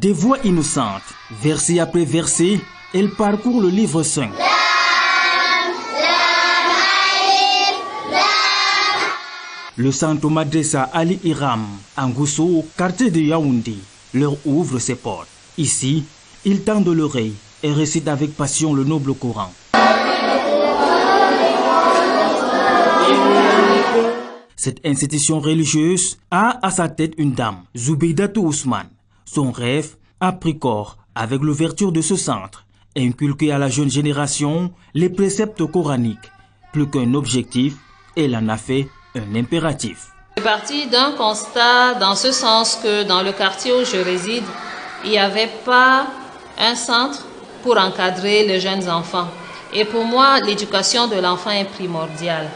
Des voix innocentes, verset après verset, elle parcourt le livre saint. Le centre Madressa Ali Iram, en Gousso, quartier de Yaoundé, leur ouvre ses portes. Ici, ils tendent l'oreille et récitent avec passion le noble Coran. Cette institution religieuse a à sa tête une dame, Zoubidatou Ousmane. Son rêve a pris corps avec l'ouverture de ce centre et inculquer à la jeune génération les préceptes coraniques. Plus qu'un objectif, elle en a fait un impératif. Je suis partie d'un constat dans ce sens que dans le quartier où je réside, il n'y avait pas un centre pour encadrer les jeunes enfants. Et pour moi, l'éducation de l'enfant est primordiale.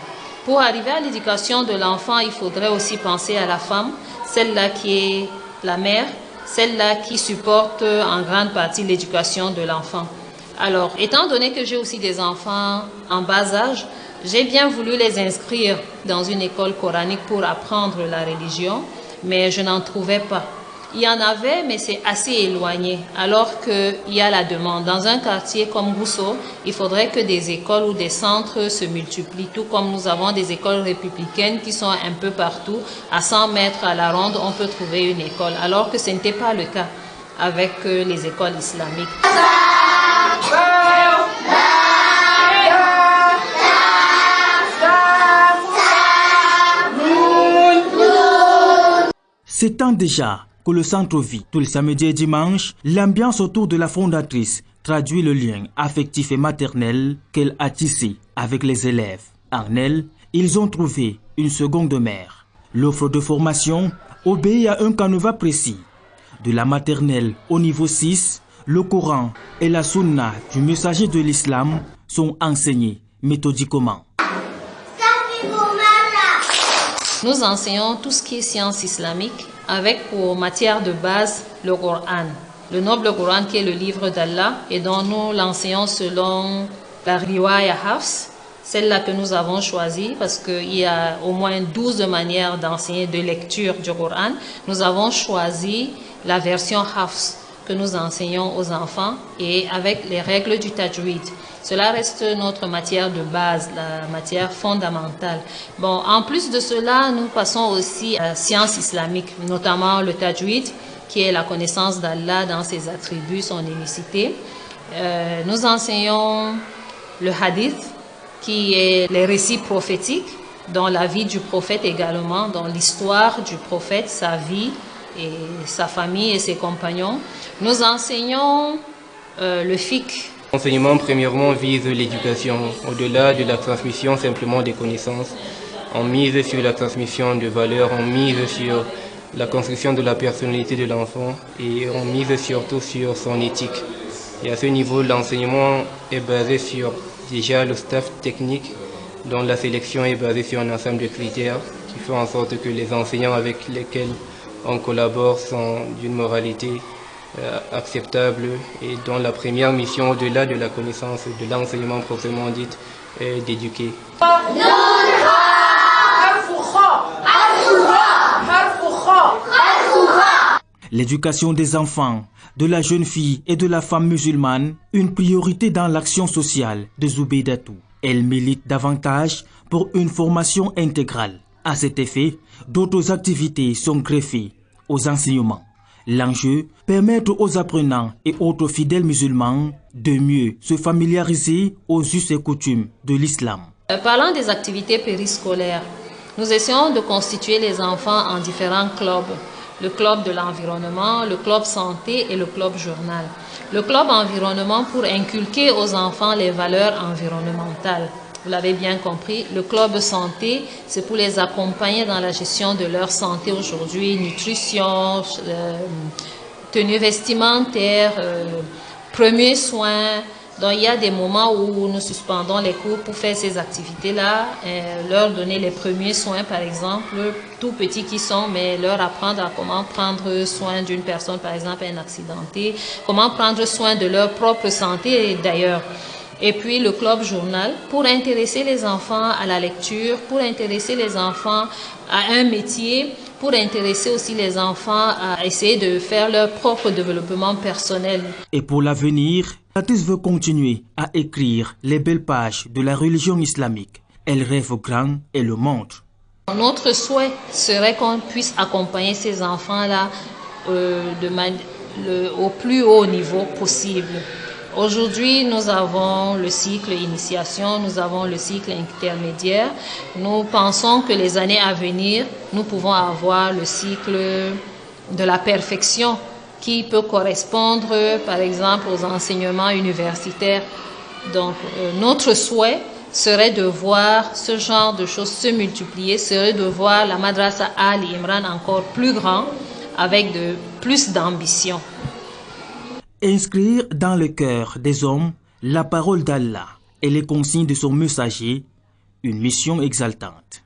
Pour arriver à l'éducation de l'enfant, il faudrait aussi penser à la femme, celle-là qui est la mère, celle-là qui supporte en grande partie l'éducation de l'enfant. Alors, étant donné que j'ai aussi des enfants en bas âge, j'ai bien voulu les inscrire dans une école coranique pour apprendre la religion, mais je n'en trouvais pas. Il y en avait, mais c'est assez éloigné, alors qu'il y a la demande. Dans un quartier comme Gousso, il faudrait que des écoles ou des centres se multiplient, tout comme nous avons des écoles républicaines qui sont un peu partout. À 100 mètres à la ronde, on peut trouver une école, alors que ce n'était pas le cas avec les écoles islamiques. C'est temps déjà que le centre vit. Tous les samedis et dimanches, l'ambiance autour de la fondatrice traduit le lien affectif et maternel qu'elle a tissé avec les élèves. En elle, ils ont trouvé une seconde mère. L'offre de formation obéit à un canevas précis. De la maternelle au niveau 6, le Coran et la Sunna du messager de l'islam sont enseignés méthodiquement. Nous enseignons tout ce qui est science islamique avec pour matière de base le Coran. Le noble Coran qui est le livre d'Allah et dont nous l'enseignons selon la Riwaya Hafs, celle-là que nous avons choisie parce qu'il y a au moins 12 manières d'enseigner de lecture du Coran. Nous avons choisi la version Hafs que nous enseignons aux enfants et avec les règles du tajwid. Cela reste notre matière de base, la matière fondamentale. Bon, en plus de cela, nous passons aussi à la science islamique, notamment le tajwid, qui est la connaissance d'Allah dans ses attributs, son unicité. Nous enseignons le hadith, qui est les récits prophétiques, dans la vie du prophète également, dans l'histoire du prophète, sa vie et sa famille et ses compagnons. Nous enseignons le fiqh. L'enseignement, premièrement, vise l'éducation. Au-delà de la transmission simplement des connaissances, on mise sur la transmission de valeurs, on mise sur la construction de la personnalité de l'enfant et on mise surtout sur son éthique. Et à ce niveau, l'enseignement est basé sur déjà le staff technique, dont la sélection est basée sur un ensemble de critères qui font en sorte que les enseignants avec lesquels on collabore sont d'une moralité acceptable et dont la première mission au-delà de la connaissance de l'enseignement proprement dit est d'éduquer. L'éducation des enfants, de la jeune fille et de la femme musulmane, une priorité dans l'action sociale de Zoubidatou. Elle milite davantage pour une formation intégrale. À cet effet, d'autres activités sont greffées aux enseignements. L'enjeu, permettre aux apprenants et autres fidèles musulmans de mieux se familiariser aux us et coutumes de l'islam. Parlant des activités périscolaires, nous essayons de constituer les enfants en différents clubs. Le club de l'environnement, le club santé et le club journal. Le club environnement pour inculquer aux enfants les valeurs environnementales. Vous l'avez bien compris, le club santé, c'est pour les accompagner dans la gestion de leur santé aujourd'hui, nutrition, tenue vestimentaire, premiers soins. Donc il y a des moments où nous suspendons les cours pour faire ces activités-là, leur donner les premiers soins par exemple, tout petits qui sont, mais leur apprendre à comment prendre soin d'une personne, par exemple un accidenté, comment prendre soin de leur propre santé d'ailleurs. Et puis le club journal pour intéresser les enfants à la lecture, pour intéresser les enfants à un métier, pour intéresser aussi les enfants à essayer de faire leur propre développement personnel. Et pour l'avenir, l'artiste veut continuer à écrire les belles pages de la religion islamique. Elle rêve grand et le montre. Notre souhait serait qu'on puisse accompagner ces enfants-là au plus haut niveau possible. Aujourd'hui, nous avons le cycle initiation, nous avons le cycle intermédiaire. Nous pensons que les années à venir, nous pouvons avoir le cycle de la perfection qui peut correspondre, par exemple, aux enseignements universitaires. Donc, notre souhait serait de voir ce genre de choses se multiplier, serait de voir la Madrasa Ali Imran encore plus grand, avec plus d'ambition. Inscrire dans le cœur des hommes la parole d'Allah et les consignes de son messager, une mission exaltante.